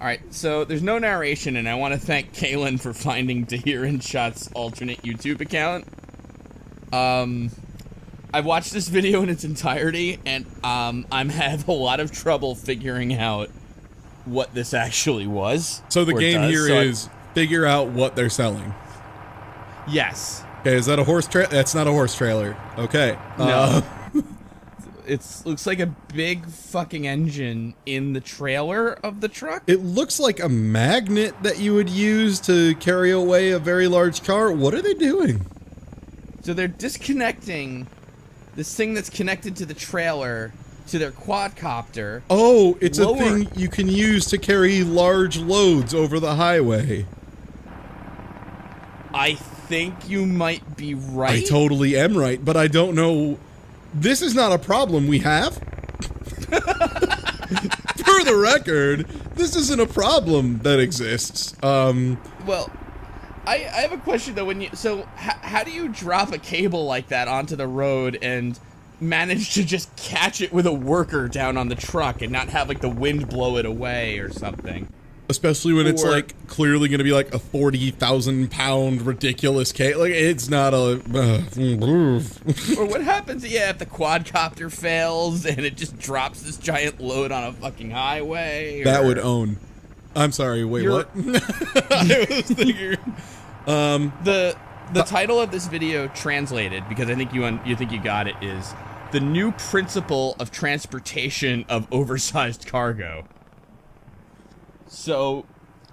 All right, so there's no narration, and I want to thank Kaylin for finding Dahir Insaat's alternate YouTube account. I've watched this video in its entirety, and I'm having a lot of trouble figuring out what this actually was. So the game here is figure out what they're selling. Yes. Okay, is that a horse trailer? That's not a horse trailer. Okay. No. It looks like a big fucking engine in the trailer of the truck. It looks like a magnet that you would use to carry away a very large car. What are they doing? So they're disconnecting this thing that's connected to the trailer to their quadcopter. Oh, it's a thing you can use to carry large loads over the highway. I think you might be right. I totally am right, but I don't know. This is not a problem we have. For the record, this isn't a problem that exists. Well, I have a question though. How do you drop a cable like that onto the road and manage to just catch it with a worker down on the truck and not have like the wind blow it away or something? Especially when it's like clearly going to be like a 40,000-pound ridiculous cable. Like it's not a. Or what happens? Yeah, if the quadcopter fails and it just drops this giant load on a fucking highway. That would own. I'm sorry. Wait, what? I was thinking. The title of this video translated, because I think you think you got it, is "The New Principle of Transportation of Oversized Cargo." So,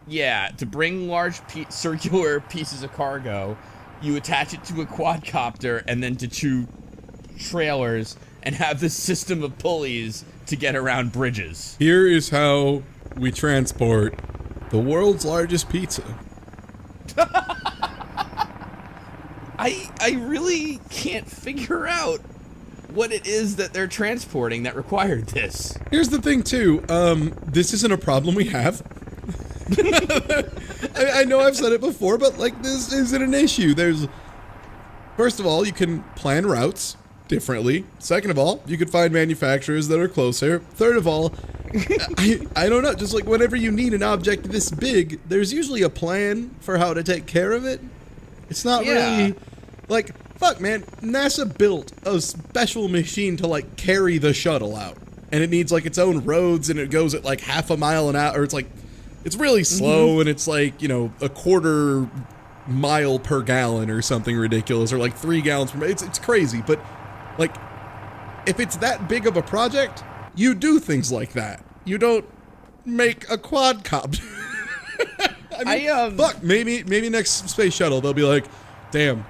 yeah, to bring large circular pieces of cargo, you attach it to a quadcopter and then to two trailers and have this system of pulleys to get around bridges. Here is how we transport the world's largest pizza. I really can't figure out what it is that they're transporting that required this. Here's the thing, too. This isn't a problem we have. I know I've said it before, but, like, this isn't an issue. First of all, you can plan routes differently. Second of all, you can find manufacturers that are closer. Third of all, I don't know, just like whenever you need an object this big, there's usually a plan for how to take care of it. It's not really, like, fuck, man, NASA built a special machine to, like, carry the shuttle out. And it needs, like, its own roads, and it goes at, like, half a mile an hour, or it's, like, it's really slow, and it's, like, you know, a quarter mile per gallon or something ridiculous, or, like, 3 gallons per minute. It's crazy, but, like, if it's that big of a project, you do things like that. You don't make a quadcopter. I mean, fuck, maybe next space shuttle, they'll be like, damn,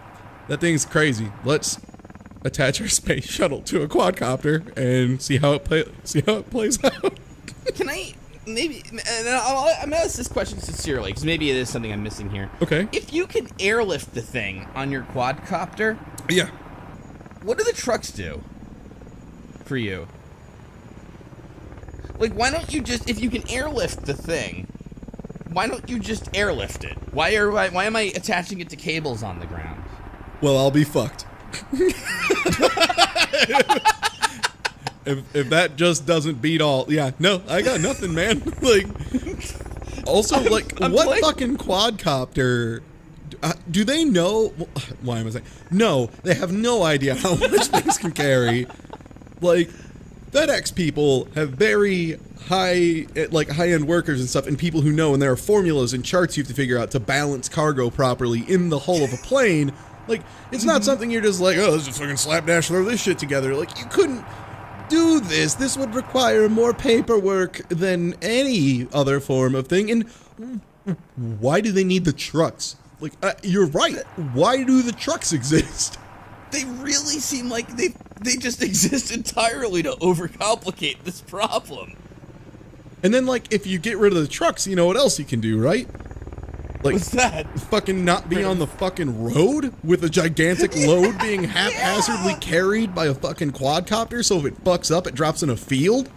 that thing's crazy. Let's attach our space shuttle to a quadcopter and see how it plays out. Can I maybe? I'm gonna ask this question sincerely because maybe it is something I'm missing here. Okay. If you can airlift the thing on your quadcopter, yeah. What do the trucks do for you? Like, why don't you just, if you can airlift the thing, why don't you just airlift it? Why am I attaching it to cables on the ground? Well, I'll be fucked. if that just doesn't beat all, yeah, no, I got nothing, man. Like, also, what fucking quadcopter? Do they know? Why am I saying? No, they have no idea how much things can carry. Like, FedEx people have very high-end workers and stuff, and people who know, and there are formulas and charts you have to figure out to balance cargo properly in the hull of a plane. Like, it's not something you're just like, oh, let's just fucking slapdash throw this shit together. Like, you couldn't do this. This would require more paperwork than any other form of thing. And why do they need the trucks? Like, you're right. Why do the trucks exist? They really seem like they just exist entirely to overcomplicate this problem. And then, like, if you get rid of the trucks, you know what else you can do, right? Like, what's that? Fucking not be on the fucking road with a gigantic load being haphazardly carried by a fucking quadcopter, so if it fucks up, it drops in a field?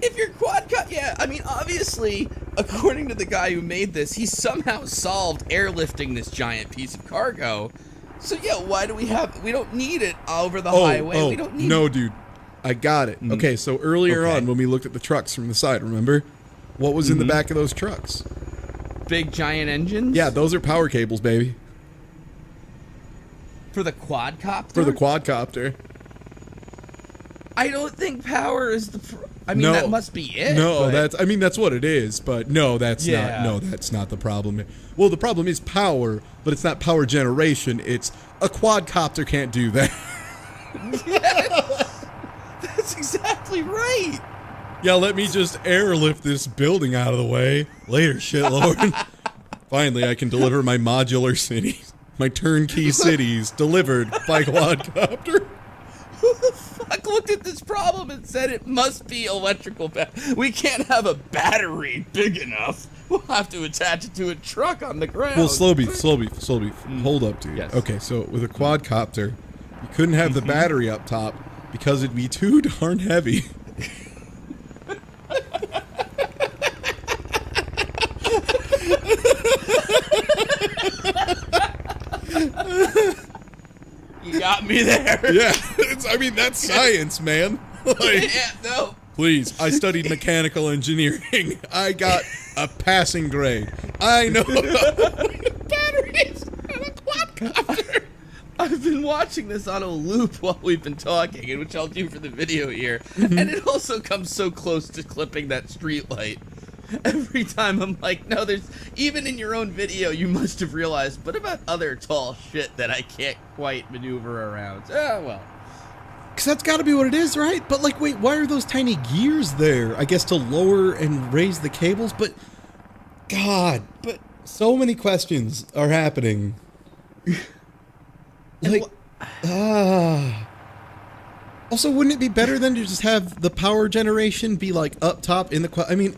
If your quadcopter, yeah, I mean, obviously, according to the guy who made this, he somehow solved airlifting this giant piece of cargo. So yeah, why do we don't need it over the highway. We don't need no, dude. I got it. Okay, so earlier on when we looked at the trucks from the side, remember? What was in the back of those trucks? Big giant engines? Yeah, those are power cables, baby. For the quadcopter? For the quadcopter. I don't think power is the... I mean, that must be it. No, but... I mean, that's what it is, but no, that's not. No, that's not the problem. Well, the problem is power, but it's not power generation. It's a quadcopter can't do that. Yes, that's exactly right. Yeah, let me just airlift this building out of the way. Later, shitlord. Finally, I can deliver my modular cities. My turnkey cities delivered by quadcopter. Who the fuck looked at this problem and said it must be electrical? We can't have a battery big enough. We'll have to attach it to a truck on the ground. Well, slow beef. Hold up, dude. Yes. Okay, so with a quadcopter, you couldn't have the battery up top because it'd be too darn heavy. You got me there. Yeah, I mean, that's science, man. Like, Yeah, no. please, I studied mechanical engineering. I got a passing grade. I know batteries and a quadcopter. I've been watching this on a loop while we've been talking, and which I'll do for the video here. And it also comes so close to clipping that street light. Every time I'm like, no, there's... Even in your own video, you must have realized, what about other tall shit that I can't quite maneuver around? Oh, well. Because that's got to be what it is, right? But, like, wait, why are those tiny gears there? I guess to lower and raise the cables, but... God, but so many questions are happening. Like, Also, wouldn't it be better than to just have the power generation be, like, up top in the... I mean,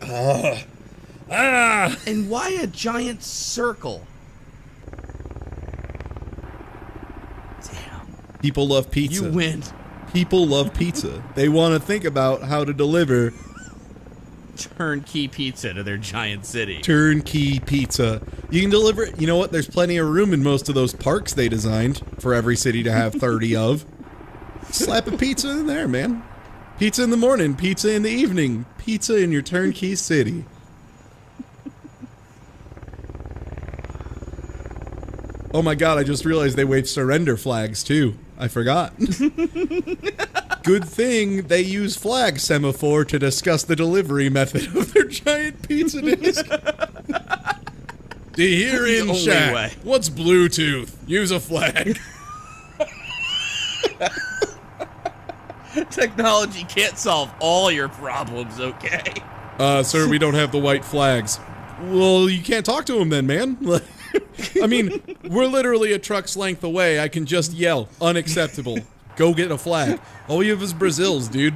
And why a giant circle? Damn. People love pizza. You win. People love pizza. They want to think about how to deliver Turnkey pizza to their giant city. turnkey pizza. You can deliver it. You know what? There's plenty of room in most of those parks they designed for every city to have 30 of. Slap a pizza in there, man. Pizza in the morning, pizza in the evening, pizza in your turnkey city. Oh my god, I just realized they waved surrender flags too. I forgot. Good thing they use flag semaphore to discuss the delivery method of their giant pizza disc. Dahir Insaat. What's Bluetooth? Use a flag. Technology can't solve all your problems, okay? Sir, we don't have the white flags. Well, you can't talk to him then, man. I mean, we're literally a truck's length away. I can just yell, unacceptable. Go get a flag. All you have is Brazils, dude.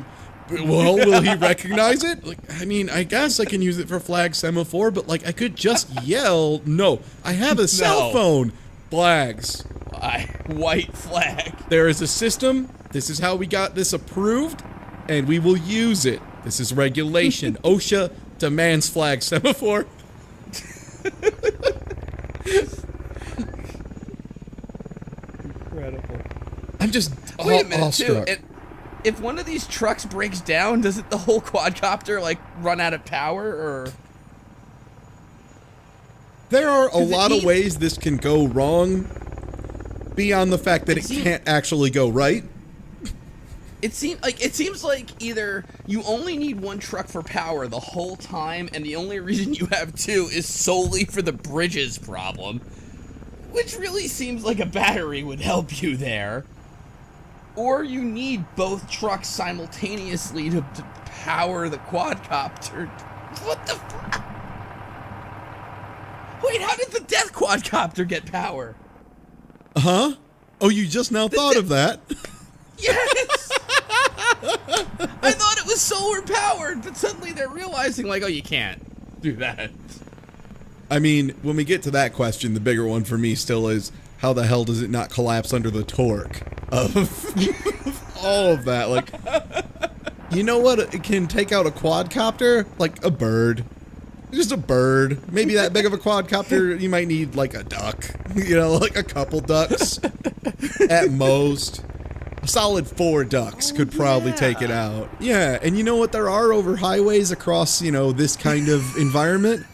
Well, will he recognize it? Like, I mean, I guess I can use it for flag semaphore, but, like, I could just yell, no, I have a cell phone. Flags. White flag. There is a system. This is how we got this approved, and we will use it. This is regulation. OSHA demands flag semaphore. Incredible. I'm just Wait a minute, too. awestruck. If one of these trucks breaks down, doesn't the whole quadcopter, like, run out of power, or...? There are a lot of ways this can go wrong, beyond the fact that it can't actually go right. It seems like either you only need one truck for power the whole time, and the only reason you have two is solely for the bridges problem, which really seems like a battery would help you there. Or you need both trucks simultaneously to power the quadcopter. What the fuck? Wait, how did the death quadcopter get power? Huh? Oh, you just now thought of that? Yes! I thought it was solar powered, but suddenly they're realizing, like, oh, you can't do that. I mean, when we get to that question, the bigger one for me still is, how the hell does it not collapse under the torque of all of that? Like, you know what? It can take out a quadcopter? Like a bird. Just a bird. Maybe that big of a quadcopter, you might need like a duck. You know, like a couple ducks at most. A solid 4 ducks could probably take it out. Yeah, and you know what there are over highways across, you know, this kind of environment?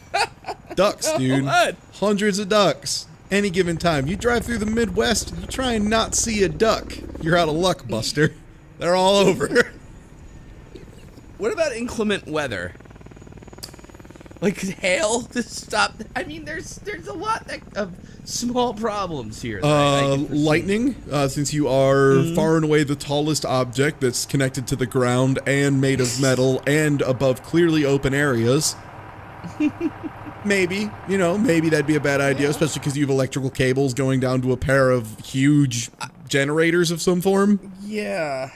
Ducks, dude. What? Hundreds of ducks. Any given time. You drive through the Midwest, you try and not see a duck. You're out of luck, Buster. They're all over. What about inclement weather? Like hail to stop. I mean, there's a lot of small problems here. Lightning, since you are far and away the tallest object that's connected to the ground and made of metal and above clearly open areas. Maybe, you know, maybe that'd be a bad idea, especially because you have electrical cables going down to a pair of huge generators of some form. Yeah.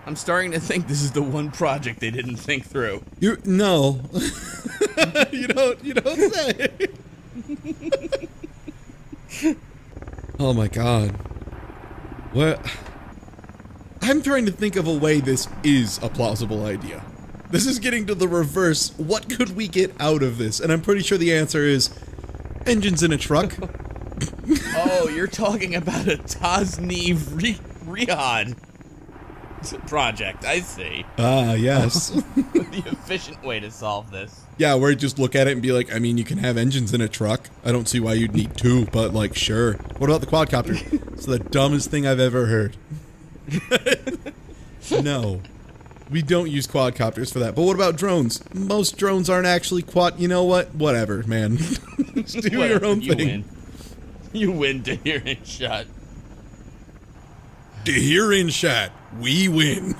I'm starting to think this is the one project they didn't think through. No. you don't say. Oh my god. What? I'm trying to think of a way this is a plausible idea. This is getting to the reverse. What could we get out of this? And I'm pretty sure the answer is engines in a truck. Oh, you're talking about a Tasneev Riyadh project, I see. Ah, yes. The efficient way to solve this. Yeah, where you just look at it and be like, I mean, you can have engines in a truck. I don't see why you'd need 2, but like, sure. What about the quadcopter? It's the dumbest thing I've ever heard. No. We don't use quadcopters for that. But what about drones? Most drones aren't actually you know what? Whatever, man. Just do your own thing. Win. You win, Dahir Insaat. Dahir Insaat. We win.